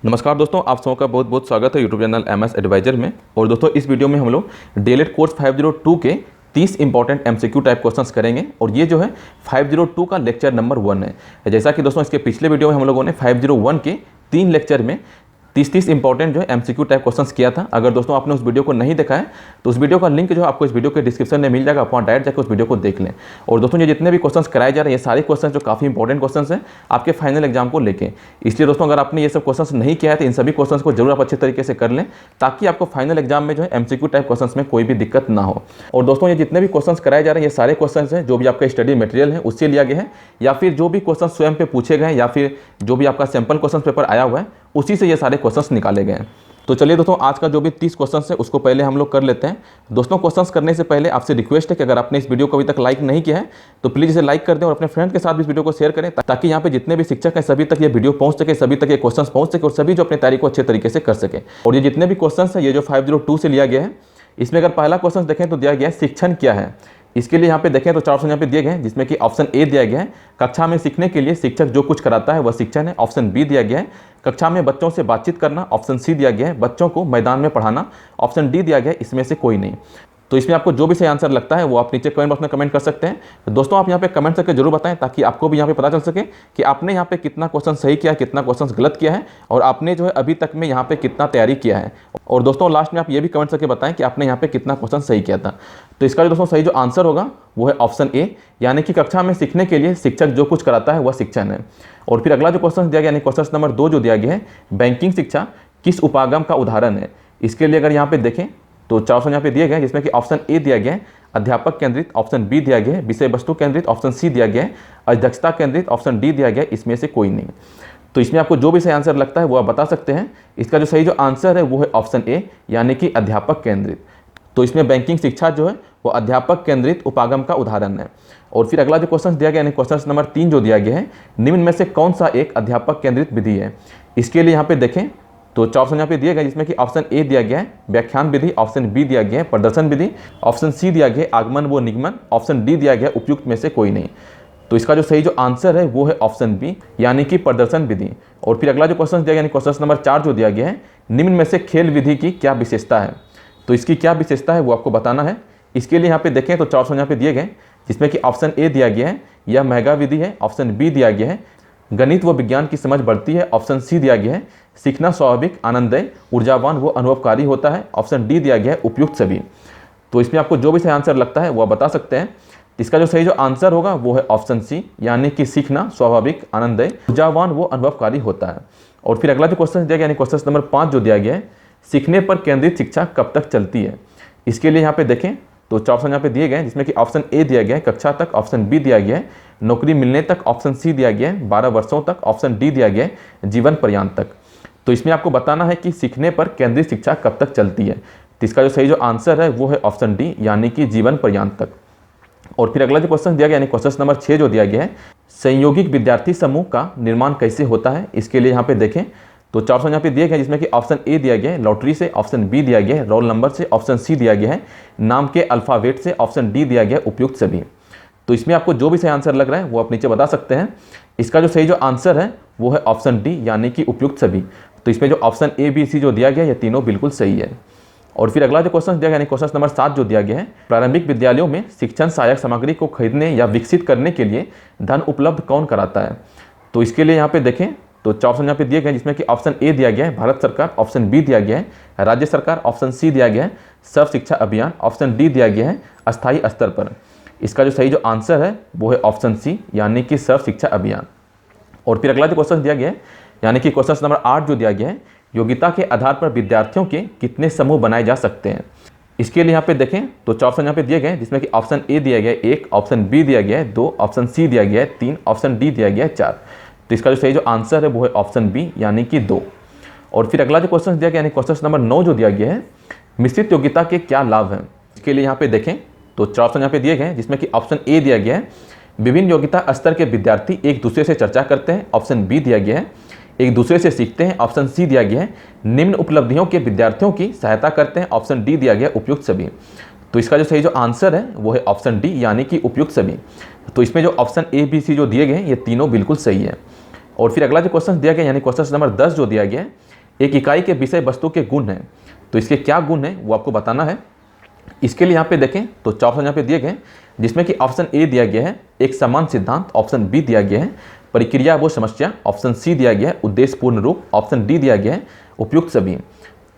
नमस्कार दोस्तों, आप सबका बहुत बहुत स्वागत है यूट्यूब चैनल एमएस एडवाइजर में। और दोस्तों इस वीडियो में हम लोग डीएलएड कोर्स 502 के 30 इंपॉर्टेंट एमसीक्यू टाइप क्वेश्चंस करेंगे। और ये जो है 502 का लेक्चर नंबर 1 है। जैसा कि दोस्तों इसके पिछले वीडियो में हम लोगों ने 501 के 3 लेक्चर में 30 इंपॉर्टेंट जो है एमसीक्यू टाइप क्वेश्चंस किया था। अगर दोस्तों आपने उस वीडियो को नहीं देखा है तो उस वीडियो का लिंक जो है आपको इस वीडियो के डिस्क्रिप्शन में मिल जाएगा, आप वहाँ डायरेक्ट जाकर उस वीडियो को देख लें। और दोस्तों ये जितने भी क्वेश्चंस कराए जा रहे हैं ये सारे क्वेश्चंस जो काफ़ी इंपॉर्टेंट क्वेश्चंस हैं आपके फाइनल एग्जाम को लेके। इसलिए दोस्तों अगर आपने ये सब क्वेश्चंस नहीं किया है तो इन सभी क्वेश्चंस को जरूर आप अच्छे तरीके से कर लें, ताकि आपको फाइनल एग्जाम में जो है एमसीक्यू टाइप क्वेश्चंस में कोई भी दिक्कत ना हो। और दोस्तों ये जितने भी क्वेश्चंस कराए जा रहे हैं ये सारे क्वेश्चंस हैं जो भी आपका स्टडी मटेरियल है उससे लिया गया है, या फिर जो भी क्वेश्चन स्वयं पे पूछे गए, या फिर जो भी आपका सैंपल क्वेश्चन पेपर आया हुआ है उसी से ये सारे क्वेश्चंस निकाले गए हैं। तो चलिए दोस्तों आज का जो भी 30 क्वेश्चंस है उसको पहले हम लोग कर लेते हैं। दोस्तों क्वेश्चंस करने से पहले आपसे रिक्वेस्ट है कि अगर आपने इस वीडियो को अभी तक लाइक नहीं किया है तो प्लीज़ इसे लाइक कर दें और अपने फ्रेंड के साथ भी इस वीडियो को शेयर करें, ताकि यहाँ पे जितने भी शिक्षक हैं सभी तक ये वीडियो पहुँच सके, सभी तक ये क्वेश्चंस पहुँच सके और सभी जो अपनी तैयारी को अच्छे तरीके से कर सके। और ये जितने भी क्वेश्चंस हैं ये जो 502 से लिया गया है, इसमें अगर पहला क्वेश्चन देखें तो दिया गया है शिक्षण क्या है। इसके लिए यहाँ पे देखें तो 4 ऑप्शन यहाँ पे दिए गए हैं, जिसमें कि ऑप्शन ए दिया गया है कक्षा में सीखने के लिए शिक्षक जो कुछ कराता है वह शिक्षण है। ऑप्शन बी दिया गया है कक्षा में बच्चों से बातचीत करना। ऑप्शन सी दिया गया है बच्चों को मैदान में पढ़ाना। ऑप्शन डी दिया गया है इसमें से कोई नहीं। तो इसमें आपको जो भी सही आंसर लगता है वो आप नीचे कमेंट बॉक्स में कमेंट कर सकते हैं। तो दोस्तों आप यहाँ पे कमेंट करके जरूर बताएं, ताकि आपको भी यहाँ पे पता चल सके कि आपने यहाँ पे कितना क्वेश्चन सही किया है, कितना क्वेश्चन गलत किया है, और आपने जो है अभी तक में यहाँ पे कितना तैयारी किया है। और दोस्तों लास्ट में आप ये भी कमेंट करके बताएं कि आपने यहाँ पे कितना क्वेश्चन सही किया था। तो इसका जो दोस्तों सही जो आंसर होगा वो है ऑप्शन ए, यानी कि कक्षा में सीखने के लिए शिक्षक जो कुछ कराता है वह शिक्षण है। और फिर अगला जो क्वेश्चन दिया गया यानी क्वेश्चन नंबर 2 जो दिया गया है, बैंकिंग शिक्षा किस उपागम का उदाहरण है। इसके लिए अगर यहाँ पे देखें तो 4 ऑप्शन यहाँ पे दिए गए हैं, जिसमें कि ऑप्शन ए दिया गया है अध्यापक केंद्रित। ऑप्शन बी दिया गया है विषय वस्तु केंद्रित। ऑप्शन सी दिया गया है अध्यक्षता केंद्रित। ऑप्शन डी दिया गया है इसमें से कोई नहीं। तो इसमें आपको जो भी सही आंसर लगता है वो आप बता सकते हैं। इसका जो सही जो आंसर है वो है ऑप्शन ए, यानी कि अध्यापक केंद्रित। तो इसमें बैंकिंग शिक्षा जो है वो अध्यापक केंद्रित उपागम का उदाहरण है। और फिर अगला जो क्वेश्चन दिया गया यानी क्वेश्चन नंबर 3 जो दिया गया है, निम्न में से कौन सा एक अध्यापक केंद्रित विधि है। इसके लिए यहाँ पे देखें तो 4 ऑप्शन यहाँ पे दिए गए, जिसमें कि ऑप्शन ए दिया गया है व्याख्यान विधि। ऑप्शन बी दिया गया है प्रदर्शन विधि। ऑप्शन सी दिया गया है आगमन व निगमन। ऑप्शन डी दिया गया है उपयुक्त में से कोई नहीं। तो इसका जो सही जो आंसर है वो है ऑप्शन बी, यानी कि प्रदर्शन विधि। और फिर अगला जो क्वेश्चन दिया गया यानी क्वेश्चन नंबर 4 जो दिया गया है, निम्न में से खेल विधि की क्या विशेषता है। तो इसकी क्या विशेषता है वो आपको बताना है। इसके लिए यहाँ पे देखें तो 4 ऑप्शन यहाँ पे दिए गए, जिसमें कि ऑप्शन ए दिया गया है यह महंगा विधि है। ऑप्शन बी दिया गया है गणित व विज्ञान की समझ बढ़ती है। ऑप्शन सी दिया गया है सीखना स्वाभाविक आनंददायी ऊर्जावान व अनुभवकारी होता है। ऑप्शन डी दिया गया है उपयुक्त सभी। तो इसमें आपको जो भी सही आंसर लगता है वो आप बता सकते हैं। इसका जो सही जो आंसर होगा वो है ऑप्शन सी, यानी कि सीखना स्वाभाविक आनंददायी ऊर्जावान व अनुभवकारी होता है। और फिर अगला जो क्वेश्चन दिया गया यानी क्वेश्चन नंबर 5 जो दिया गया है, सीखने पर केंद्रित शिक्षा कब तक चलती है। इसके लिए यहाँ पे देखें तो 4 ऑप्शन यहाँ पे दिए गए हैं, जिसमें कि ऑप्शन ए दिया गया है कक्षा तक। ऑप्शन बी दिया गया है नौकरी मिलने तक। ऑप्शन सी दिया गया है 12 वर्षों तक। ऑप्शन डी दिया गया है जीवन पर्यंत तक। तो इसमें आपको बताना है कि सीखने पर केंद्रित शिक्षा कब तक चलती है। तो इसका जो सही जो आंसर है वो है ऑप्शन डी, यानी कि जीवन पर्यंत तक। और फिर अगला जो क्वेश्चन दिया गया यानी क्वेश्चन नंबर 6 जो दिया गया है, संयोगिक विद्यार्थी समूह का निर्माण कैसे होता है। इसके लिए यहाँ पे देखें तो 4 ऑप्शन यहाँ पे दिए गए, जिसमें कि ऑप्शन ए दिया गया है लॉटरी से। ऑप्शन बी दिया गया है रोल नंबर से। ऑप्शन सी दिया गया है नाम के अल्फाबेट से। ऑप्शन डी दिया गया है उपयुक्त सभी। तो इसमें आपको जो भी सही आंसर लग रहा है वो आप नीचे बता सकते हैं। इसका जो सही जो आंसर है वो है ऑप्शन डी, यानी कि उपयुक्त सभी। तो इसमें जो ऑप्शन ए बी सी जो दिया गया है ये तीनों बिल्कुल सही है। और फिर अगला जो क्वेश्चन दिया गया यानी क्वेश्चन नंबर 7 जो दिया गया है, प्रारंभिक विद्यालयों में शिक्षण सहायक सामग्री को खरीदने या विकसित करने के लिए धन उपलब्ध कौन कराता है। तो इसके लिए यहाँ पे देखें तो 4 ऑप्शन यहाँ पे दिए गए, जिसमें कि ऑप्शन ए दिया गया है भारत सरकार। ऑप्शन बी दिया गया है राज्य सरकार। ऑप्शन सी दिया गया है सर्व शिक्षा अभियान। ऑप्शन डी दिया गया है अस्थायी स्तर पर। इसका जो सही जो आंसर है वो है ऑप्शन सी, यानी कि सर्व शिक्षा अभियान। और फिर अगला जो क्वेश्चन दिया गया है यानी कि क्वेश्चन नंबर 8 जो दिया गया है, योग्यता के आधार पर विद्यार्थियों के कितने समूह बनाए जा सकते हैं। इसके लिए यहाँ पे देखें तो 4 ऑप्शन यहाँ पे दिए गए, जिसमें कि ऑप्शन ए दिया गया है 1। ऑप्शन बी दिया गया है 2। ऑप्शन सी दिया गया है 3। ऑप्शन डी दिया गया है 4। तो इसका जो सही जो आंसर है वो है ऑप्शन बी, यानी कि 2। और फिर अगला जो क्वेश्चन दिया गया यानी क्वेश्चन नंबर 9 जो दिया गया है, मिश्रित योग्यता के क्या लाभ हैं। इसके लिए यहाँ पे देखें तो 4 ऑप्शन यहाँ पे दिए गए, जिसमें कि ऑप्शन ए दिया गया है विभिन्न योग्यता स्तर के विद्यार्थी एक दूसरे से चर्चा करते हैं। ऑप्शन बी दिया गया है एक दूसरे से सीखते हैं। ऑप्शन सी दिया गया है निम्न उपलब्धियों के विद्यार्थियों की सहायता करते हैं। ऑप्शन डी दिया गया उपयुक्त सभी। तो इसका जो सही जो आंसर है वो है ऑप्शन डी, यानी कि उपयुक्त सभी। तो इसमें जो ऑप्शन ए बी सी जो दिए गए हैं ये तीनों बिल्कुल सही है। और फिर अगला जो क्वेश्चन दिया गया यानी क्वेश्चन नंबर 10 जो दिया गया है, एक इकाई के विषय वस्तु के गुण हैं, तो इसके क्या गुण हैं वो आपको बताना है। इसके लिए यहाँ पे देखें तो 4 ऑप्शन यहाँ पे दिए गए, जिसमें कि ऑप्शन ए दिया गया है एक समान सिद्धांत, ऑप्शन बी दिया गया है प्रक्रिया व समस्या, ऑप्शन सी दिया गया है उद्देश्यपूर्ण रूप, ऑप्शन डी दिया गया है उपयुक्त सभी।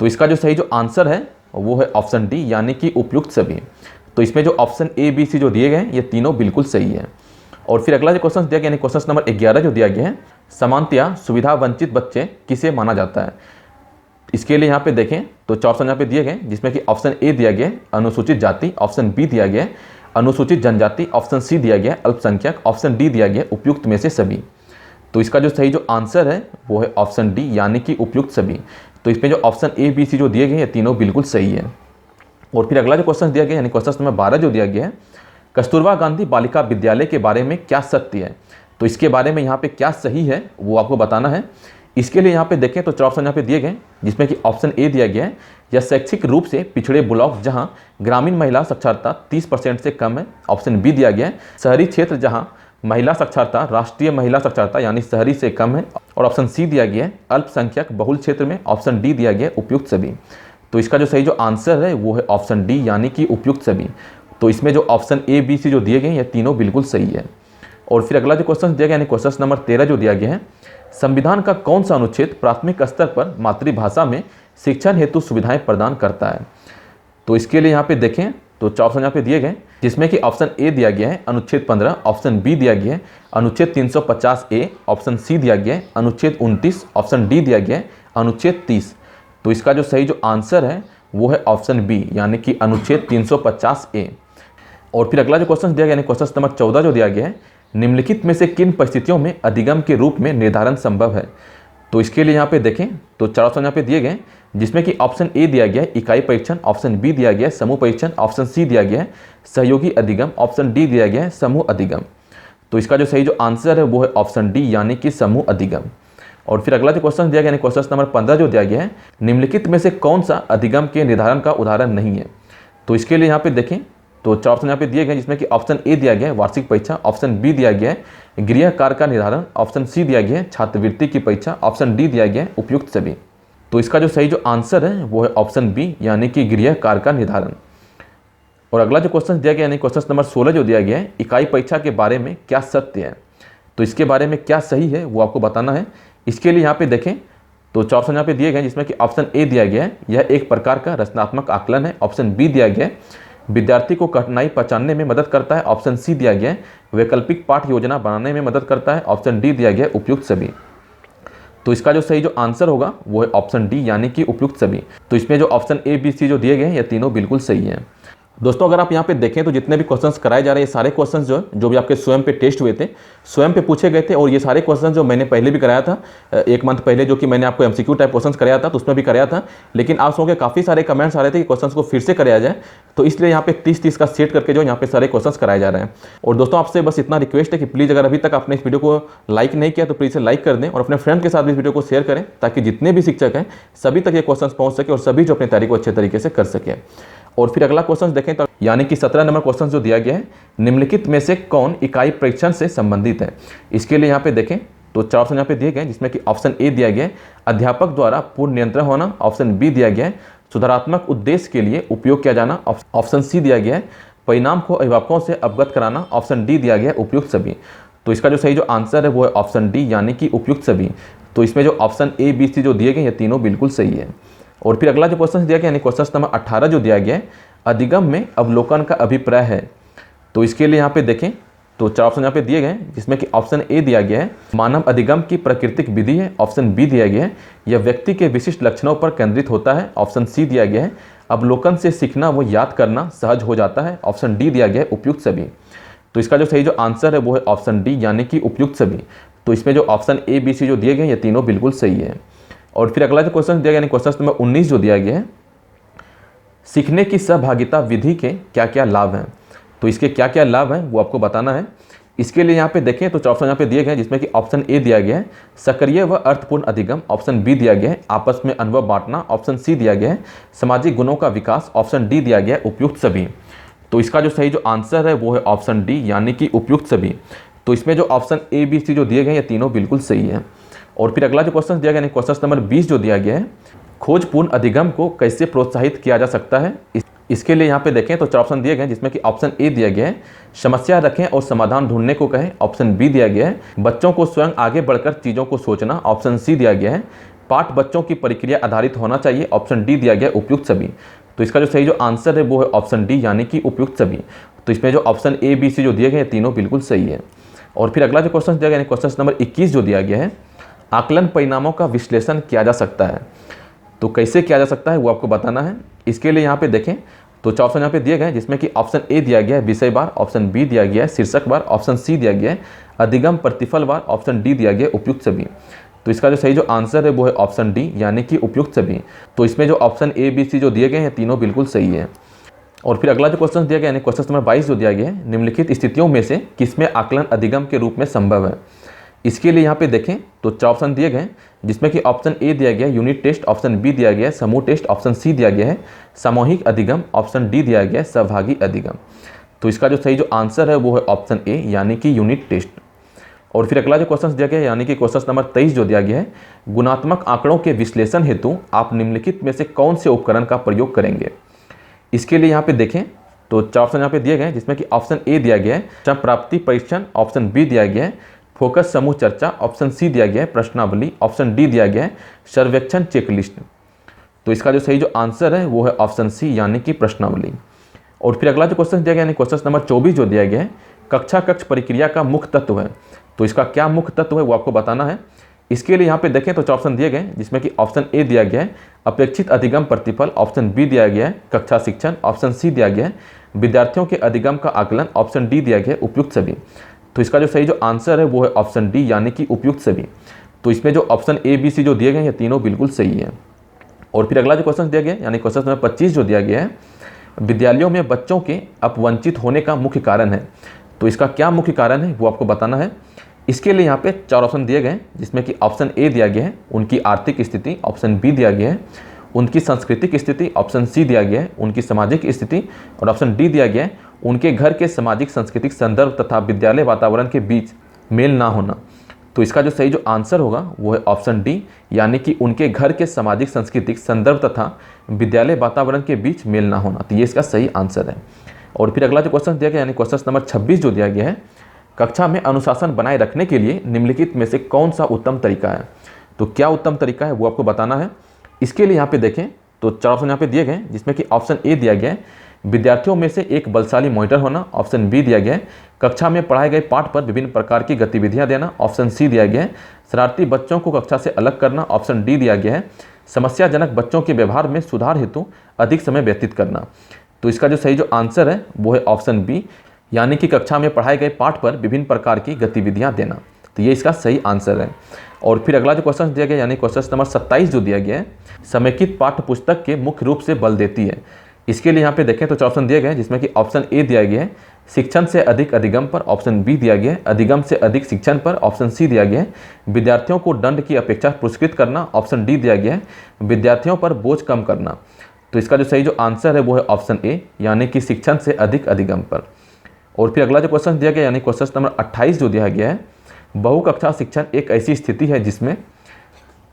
तो इसका जो सही जो आंसर है वो है ऑप्शन डी यानी कि उपयुक्त सभी। तो इसमें जो ऑप्शन ए बी सी जो दिए गए ये तीनों बिल्कुल सही है। और फिर अगला जो क्वेश्चन दिया गया यानी क्वेश्चन नंबर 11 जो दिया गया है, सामान्यतया सुविधा वंचित बच्चे किसे माना जाता है। इसके लिए यहाँ पे देखें तो 4 ऑप्शन यहाँ पे दिए गए, जिसमें कि ऑप्शन ए दिया गया है अनुसूचित जाति, ऑप्शन बी दिया गया है अनुसूचित जनजाति, ऑप्शन सी दिया गया है अल्पसंख्यक, ऑप्शन डी दिया गया है उपयुक्त में से सभी। तो इसका जो सही जो आंसर है वो है ऑप्शन डी यानी कि उपयुक्त सभी। तो इसमें जो ऑप्शन ए बी सी जो दिए गए ये तीनों बिल्कुल सही है। और फिर अगला जो क्वेश्चन दिया गया यानी क्वेश्चन नंबर 12 जो दिया गया है, कस्तूरबा गांधी बालिका विद्यालय के बारे में क्या सत्य है। तो इसके बारे में यहाँ पे क्या सही है वो आपको बताना है। इसके लिए यहाँ पे देखें तो 4 ऑप्शन यहाँ पे दिए गए, जिसमें कि ऑप्शन ए दिया गया है यह शैक्षिक रूप से पिछड़े ब्लॉक जहां ग्रामीण महिला साक्षरता 30% से कम है, ऑप्शन बी दिया गया है शहरी क्षेत्र जहां महिला साक्षरता राष्ट्रीय महिला साक्षरता यानी शहरी से कम है, और ऑप्शन सी दिया गया है अल्पसंख्यक बहुल क्षेत्र में, ऑप्शन डी दिया गया है उपयुक्त सभी। तो इसका जो सही जो आंसर है वो है ऑप्शन डी यानी कि उपयुक्त सभी। तो इसमें जो ऑप्शन ए बी सी जो दिए गए ये तीनों बिल्कुल सही है। और फिर अगला जो क्वेश्चन दिया गया यानी क्वेश्चन नंबर 13 जो दिया गया है, संविधान का कौन सा अनुच्छेद प्राथमिक स्तर पर मातृभाषा में शिक्षण हेतु सुविधाएं प्रदान करता है। तो इसके लिए यहाँ पे देखें तो 4 ऑप्शन यहाँ पे दिए गए, जिसमें कि ऑप्शन ए दिया गया है अनुच्छेद 15, ऑप्शन बी दिया गया है अनुच्छेद 350A, ऑप्शन सी दिया गया है अनुच्छेद 29, ऑप्शन डी दिया गया है अनुच्छेद 30। तो इसका जो सही जो आंसर है वो है ऑप्शन बी यानी कि अनुच्छेद 350A। और फिर अगला जो क्वेश्चन दिया गया यानी क्वेश्चन नंबर 14 जो दिया गया है, निम्नलिखित में से किन परिस्थितियों में अधिगम के रूप में निर्धारण संभव है। तो इसके लिए यहाँ पे देखें तो 4 ऑप्शन यहाँ पे दिए गए, जिसमें कि ऑप्शन ए दिया गया है इकाई परीक्षण, ऑप्शन बी दिया गया है समूह परीक्षण, ऑप्शन सी दिया गया है सहयोगी अधिगम, ऑप्शन डी दिया गया है समूह अधिगम। तो इसका जो सही जो आंसर है वो है ऑप्शन डी यानी कि समूह अधिगम। और फिर अगला जो क्वेश्चन दिया गया यानी क्वेश्चन नंबर 15 जो दिया गया है, निम्नलिखित में से कौन सा अधिगम के निर्धारण का उदाहरण नहीं है। तो इसके लिए यहाँ पे देखें तो 4 ऑप्शन यहाँ पे दिए गए, जिसमें कि ऑप्शन ए दिया गया है वार्षिक परीक्षा, ऑप्शन बी दिया गया है गृह कार्य का निर्धारण, ऑप्शन सी दिया गया है छात्रवृत्ति की परीक्षा, ऑप्शन डी दिया गया है उपयुक्त सभी। तो इसका जो सही जो आंसर है वो है ऑप्शन बी यानी कि गृह कार्य का निर्धारण। और अगला जो क्वेश्चन दिया गया यानी क्वेश्चन नंबर 16 जो दिया गया है, इकाई परीक्षा के बारे में क्या सत्य है। तो इसके बारे में क्या सही है वो आपको बताना है। इसके लिए यहाँ पे देखें तो 4 ऑप्शन यहाँ पे दिए गए, जिसमें कि ऑप्शन ए दिया गया है यह एक प्रकार का रचनात्मक आकलन है, ऑप्शन बी दिया गया है विद्यार्थी को कठिनाई पहचानने में मदद करता है, ऑप्शन सी दिया गया है वैकल्पिक पाठ योजना बनाने में मदद करता है, ऑप्शन डी दिया गया है उपयुक्त सभी। तो इसका जो सही जो आंसर होगा वो है ऑप्शन डी यानी कि उपयुक्त सभी। तो इसमें जो ऑप्शन ए बी सी जो दिए गए हैं ये तीनों बिल्कुल सही हैं। दोस्तों अगर आप यहाँ पे देखें तो जितने भी क्वेश्चंस कराए जा रहे हैं ये सारे क्वेश्चंस जो भी आपके स्वयं पे टेस्ट हुए थे, स्वयं पे पूछे गए थे, और ये सारे क्वेश्चंस जो मैंने पहले भी कराया था 1 मंथ पहले, जो कि मैंने आपको एमसीक्यू टाइप क्वेश्चंस कराया था तो उसमें भी कराया था। लेकिन आप लोगों के काफ़ी सारे कमेंट्स आ रहे थे कि क्वेश्चंस को फिर से कराया जाए, तो इसलिए यहाँ पे 30-30 का सेट करके जो यहाँ पे सारे क्वेश्चंस कराए जा रहे हैं। और दोस्तों आपसे बस इतना रिक्वेस्ट है कि प्लीज़ अगर अभी तक आपने इस वीडियो को लाइक नहीं किया तो प्लीज़ से लाइक कर दें और अपने फ्रेंड के साथ भी इस वीडियो को शेयर करें, ताकि जितने भी शिक्षक हैं सभी तक ये क्वेश्चन पहुँच सके और सभी जो अपनी तैयारी को अच्छे तरीके से कर सकें। और फिर अगला क्वेश्चन देखें तो यानी कि 17 नंबर क्वेश्चन जो दिया गया है, निम्नलिखित में से कौन इकाई परीक्षण से संबंधित है। इसके लिए यहाँ पे देखें तो 4 ऑप्शन यहाँ पे दिए गए, जिसमें कि ऑप्शन ए दिया गया है अध्यापक द्वारा पूर्ण नियंत्रण होना, ऑप्शन बी दिया गया है सुधारात्मक उद्देश्य के लिए उपयोग किया जाना, ऑप्शन सी दिया गया है परिणाम को अभिभावकों से अवगत कराना, ऑप्शन डी दिया गया है उपयुक्त सभी। तो इसका जो सही जो आंसर है वो है ऑप्शन डी यानी कि उपयुक्त सभी। तो इसमें जो ऑप्शन ए बी सी जो दिए गए ये तीनों बिल्कुल सही है। और फिर अगला जो क्वेश्चन दिया गया यानी क्वेश्चन नंबर 18 जो दिया गया है, अधिगम में अवलोकन का अभिप्राय है। तो इसके लिए यहाँ पे देखें तो 4 ऑप्शन यहाँ पे दिए गए, जिसमें कि ऑप्शन ए दिया गया है मानव अधिगम की प्राकृतिक विधि है, ऑप्शन बी दिया गया है यह व्यक्ति के विशिष्ट लक्षणों पर केंद्रित होता है, ऑप्शन सी दिया गया है अवलोकन से सीखना व याद करना सहज हो जाता है, ऑप्शन डी दिया गया है उपयुक्त सभी। तो इसका जो सही जो आंसर है वो है ऑप्शन डी यानी कि उपयुक्त सभी। तो इसमें जो ऑप्शन ए बी सी जो दिए गए ये तीनों बिल्कुल सही है। और फिर अगला जो क्वेश्चन दिया गया यानी क्वेश्चन नंबर 19 जो दिया गया है, सीखने की सहभागिता विधि के क्या क्या लाभ हैं। तो इसके क्या क्या लाभ हैं वो आपको बताना है। इसके लिए यहाँ पे देखें तो ऑप्शन यहाँ पे दिए गए, जिसमें कि ऑप्शन ए दिया गया है सक्रिय व अर्थपूर्ण अधिगम, ऑप्शन बी दिया गया है आपस में अनुभव बांटना, ऑप्शन सी दिया गया है सामाजिक गुणों का विकास, ऑप्शन डी दिया गया है उपयुक्त सभी। तो इसका जो सही जो आंसर है वो है ऑप्शन डी यानी कि उपयुक्त सभी। तो इसमें जो ऑप्शन ए बी सी जो दिए गए हैं ये तीनों बिल्कुल सही है। और फिर अगला जो क्वेश्चन दिया गया, यानी क्वेश्चन नंबर 20 जो दिया गया है, खोजपूर्ण अधिगम को कैसे प्रोत्साहित किया जा सकता है। इसके लिए यहाँ पे देखें तो 4 ऑप्शन दिए गए हैं, जिसमें कि ऑप्शन ए दिया गया है समस्या रखें और समाधान ढूंढने को कहें, ऑप्शन बी दिया गया है बच्चों को स्वयं आगे बढ़कर चीज़ों को सोचना, ऑप्शन सी दिया गया है पाठ बच्चों की प्रक्रिया आधारित होना चाहिए, ऑप्शन डी दिया गया उपयुक्त सभी। तो इसका जो सही जो आंसर है वो है ऑप्शन डी, यानी कि उपयुक्त सभी। तो इसमें जो ऑप्शन ए बी सी जो दिए गए हैं तीनों बिल्कुल सही है। और फिर अगला जो क्वेश्चन दिया गया, यानी क्वेश्चन नंबर 21 जो दिया गया है, आकलन परिणामों का विश्लेषण किया जा सकता है। तो कैसे किया जा सकता है वो आपको बताना है। इसके लिए यहाँ पे देखें तो 4 ऑप्शन यहाँ पे दिए गए हैं, जिसमें कि ऑप्शन ए दिया गया है विषयवार, ऑप्शन बी दिया गया है शीर्षकवार, ऑप्शन सी दिया गया है अधिगम प्रतिफलवार, ऑप्शन डी दिया गया है उपयुक्त सभी। तो इसका जो सही जो आंसर है वो है ऑप्शन डी, यानी कि उपयुक्त सभी। तो इसमें जो ऑप्शन ए बी सी जो दिए गए हैं तीनों बिल्कुल सही है। और फिर अगला जो क्वेश्चन दिया गया, यानी क्वेश्चन नंबर 22 जो दिया गया है, निम्नलिखित स्थितियों में से किसमें आकलन अधिगम के रूप में संभव है। इसके लिए यहाँ पे देखें तो 4 ऑप्शन दिए गए, जिसमें कि ऑप्शन ए दिया गया है यूनिट टेस्ट, ऑप्शन बी दिया गया है समूह टेस्ट, ऑप्शन सी दिया गया है सामूहिक अधिगम, ऑप्शन डी दिया गया है सहभागी अधिगम। तो इसका जो सही जो आंसर है वो है ऑप्शन ए, यानी कि यूनिट टेस्ट। और फिर अगला जो क्वेश्चन दिया गया है, यानी कि क्वेश्चन नंबर 23 जो दिया गया है, गुणात्मक आंकड़ों के विश्लेषण हेतु आप निम्नलिखित में से कौन से उपकरण का प्रयोग करेंगे। इसके लिए यहाँ पे देखें तो 4 ऑप्शन यहाँ पे दिए गए, जिसमें कि ऑप्शन ए दिया गया है प्राप्ति परीक्षण, ऑप्शन बी दिया गया है फोकस समूह चर्चा, ऑप्शन सी दिया गया है प्रश्नावली, ऑप्शन डी दिया गया है सर्वेक्षण चेकलिस्ट। तो इसका जो सही जो आंसर है वो है ऑप्शन सी, यानी कि प्रश्नावली। और फिर अगला जो क्वेश्चन दिया गया, यानी क्वेश्चन नंबर 24 जो दिया गया है, कक्षा कक्ष प्रक्रिया का मुख्य तत्व है। तो इसका क्या मुख्य तत्व है वो आपको बताना है। इसके लिए यहाँ पे देखें तो 4 ऑप्शन दिए गए, जिसमें कि ऑप्शन ए दिया गया है अपेक्षित अधिगम प्रतिफल, ऑप्शन बी दिया गया है कक्षा शिक्षण, ऑप्शन सी दिया गया है विद्यार्थियों के अधिगम का आकलन, ऑप्शन डी दिया गया है उपयुक्त सभी। तो इसका जो सही जो आंसर है वो है ऑप्शन डी, यानी कि उपयुक्त सभी। तो इसमें जो ऑप्शन ए बी सी जो दिए गए हैं तीनों बिल्कुल सही है। और फिर अगला जो क्वेश्चन दिया गया, यानी क्वेश्चन नंबर 25 जो दिया गया है, विद्यालयों में बच्चों के अपवंचित होने का मुख्य कारण है। तो इसका क्या मुख्य कारण है वो आपको बताना है। इसके लिए यहाँ पे 4 ऑप्शन दिए गए, जिसमें कि ऑप्शन ए दिया गया है उनकी आर्थिक स्थिति, ऑप्शन बी दिया गया है उनकी सांस्कृतिक स्थिति, ऑप्शन सी दिया गया है उनकी सामाजिक स्थिति, और ऑप्शन डी दिया गया है उनके घर के सामाजिक सांस्कृतिक संदर्भ तथा विद्यालय वातावरण के बीच मेल ना होना। तो इसका जो सही जो आंसर होगा वो है ऑप्शन डी, यानी कि उनके घर के सामाजिक सांस्कृतिक संदर्भ तथा विद्यालय वातावरण के बीच मेल ना होना। तो ये इसका सही आंसर है। और फिर अगला जो क्वेश्चन दिया गया, यानी क्वेश्चन नंबर 26 जो दिया गया है, कक्षा में अनुशासन बनाए रखने के लिए निम्नलिखित में से कौन सा उत्तम तरीका है। तो क्या उत्तम तरीका है वो आपको बताना है। इसके लिए यहाँ पे देखें तो 4 ऑप्शन यहाँ पे दिए गए, जिसमें कि ऑप्शन ए दिया गया है विद्यार्थियों में से एक बलशाली मॉनिटर होना, ऑप्शन बी दिया गया है कक्षा में पढ़ाए गए पाठ पर विभिन्न प्रकार की गतिविधियां देना, ऑप्शन सी दिया गया है शरारती बच्चों को कक्षा से अलग करना, ऑप्शन डी दिया गया है समस्याजनक बच्चों के व्यवहार में सुधार हेतु अधिक समय व्यतीत करना। तो इसका जो सही जो आंसर है वो है ऑप्शन बी, यानी कि कक्षा में पढ़ाए गए पाठ पर विभिन्न प्रकार की गतिविधियां देना। तो ये इसका सही आंसर है। और फिर अगला जो क्वेश्चन दिया गया, यानी क्वेश्चन नंबर 27 जो दिया गया है, समेकित पाठ्य पुस्तक के मुख्य रूप से बल देती है। इसके लिए यहाँ पे देखें तो 4 ऑप्शन दिए गए, जिसमें कि ऑप्शन ए दिया गया है शिक्षण से अधिक अधिगम पर, ऑप्शन बी दिया गया है अधिगम से अधिक शिक्षण पर, ऑप्शन सी दिया गया है विद्यार्थियों को दंड की अपेक्षा पुरस्कृत करना, ऑप्शन डी दिया गया है विद्यार्थियों पर बोझ कम करना। तो इसका जो सही जो आंसर है वो है ऑप्शन ए, यानी कि शिक्षण से अधिक अधिगम पर। और फिर अगला जो क्वेश्चन दिया गया, यानी क्वेश्चन नंबर 28 जो दिया गया है, बहुकक्षा शिक्षण एक ऐसी स्थिति है जिसमें,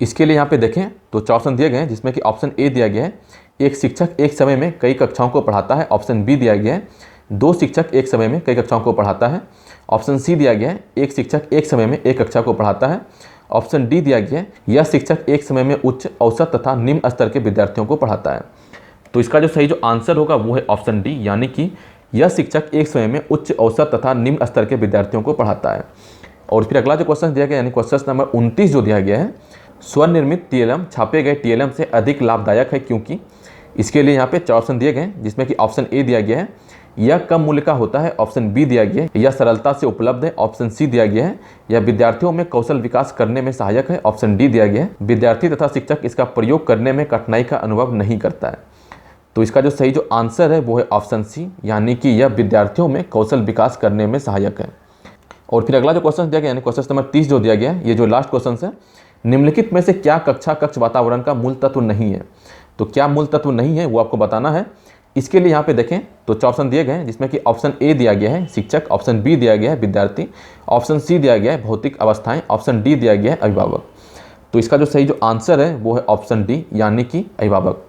इसके लिए यहाँ पे देखें तो 4 ऑप्शन दिए गए हैं, जिसमें कि ऑप्शन ए दिया गया है एक शिक्षक एक समय में कई कक्षाओं को पढ़ाता है, ऑप्शन बी दिया गया है 2 शिक्षक एक समय में कई कक्षाओं को पढ़ाता है, ऑप्शन सी दिया गया है एक शिक्षक एक समय में एक कक्षा को पढ़ाता है, ऑप्शन डी दिया गया है यह शिक्षक एक समय में उच्च औसत तथा निम्न स्तर के विद्यार्थियों को पढ़ाता है। तो इसका जो सही जो आंसर होगा वो है ऑप्शन डी, यानी कि यह शिक्षक एक समय में उच्च औसत तथा निम्न स्तर के विद्यार्थियों को पढ़ाता है। और फिर अगला जो क्वेश्चन दिया गया, यानी क्वेश्चन नंबर 29 जो दिया गया है, स्वनिर्मित टीएलएम छापे गए टीएलएम से अधिक लाभदायक है क्योंकि। इसके लिए यहाँ पे 4 ऑप्शन दिए गए, जिसमें कि ऑप्शन ए दिया गया है यह कम मूल्य का होता है, ऑप्शन बी दिया गया है यह सरलता से उपलब्ध है, ऑप्शन सी दिया गया है यह विद्यार्थियों में कौशल विकास करने में सहायक है, ऑप्शन डी दिया गया है विद्यार्थी तथा शिक्षक इसका प्रयोग करने में कठिनाई का अनुभव नहीं करता है। तो इसका जो सही जो आंसर है वो है ऑप्शन सी, यानी कि यह विद्यार्थियों में कौशल विकास करने में सहायक है। और फिर अगला जो क्वेश्चन दिया गया, यानी क्वेश्चन नंबर 30 जो दिया गया है, ये जो लास्ट क्वेश्चन है, निम्नलिखित में से क्या कक्षा कक्ष वातावरण का मूल तत्व नहीं है। तो क्या मूल तत्व नहीं है वो आपको बताना है। इसके लिए यहाँ पे देखें तो 4 ऑप्शन दिए गए हैं, जिसमें कि ऑप्शन ए दिया गया है शिक्षक, ऑप्शन बी दिया गया है विद्यार्थी, ऑप्शन सी दिया गया है भौतिक अवस्थाएं, ऑप्शन डी दिया गया है अभिभावक। तो इसका जो सही जो आंसर है वो है ऑप्शन डी, यानी कि अभिभावक।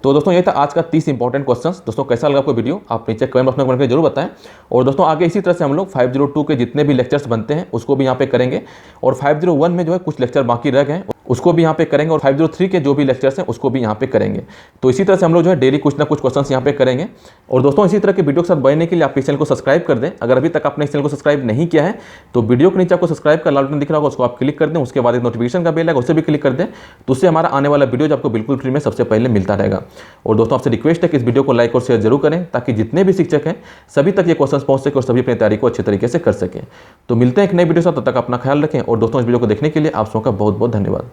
तो दोस्तों ये था आज का 30 इंपॉर्टेंट क्वेश्चंस। दोस्तों कैसा लगा आपको वीडियो, आप नीचे कमेंट बॉक्स में कमेंट करके जरूर बताएं। और दोस्तों आगे इसी तरह से हम लोग 502 के जितने भी लेक्चर्स बनते हैं उसको भी यहाँ पे करेंगे, और 501 में जो है कुछ लेक्चर बाकी रह गए उसको भी यहाँ पे करेंगे, और 503 के जो भी लेक्चर्स हैं उसको भी यहाँ पे करेंगे। तो इसी तरह से हम लोग जो है डेली कुछ ना कुछ क्वेश्चंस यहाँ पे करेंगे। और दोस्तों इसी तरह के वीडियो के साथ बढ़ने के लिए आप इस चैनल को सब्सक्राइब कर दें। अगर अभी तक आपने इस चैनल को सब्सक्राइब नहीं किया है तो वीडियो के नीचे आपको सब्सक्राइब का लाल बटन दिख रहा होगा, उसको आप क्लिक कर दें। उसके बाद एक नोटिफिकेशन का बेल है उसे भी क्लिक कर दें, तो उससे हमारा आने वाला वीडियो आपको बिल्कुल फ्री में सबसे पहले मिलता रहेगा। और दोस्तों आपसे रिक्वेस्ट है कि इस वीडियो को लाइक और शेयर जरूर करें, ताकि जितने भी शिक्षक हैं सभी तक ये क्वेश्चन पहुंच सके और सभी अपनी तैयारी को अच्छे तरीके से कर सकें। तो मिलते हैं एक नई वीडियो के साथ, तब तक अपना ख्याल रखें। और दोस्तों इस वीडियो को देखने के लिए आप सबका बहुत बहुत धन्यवाद।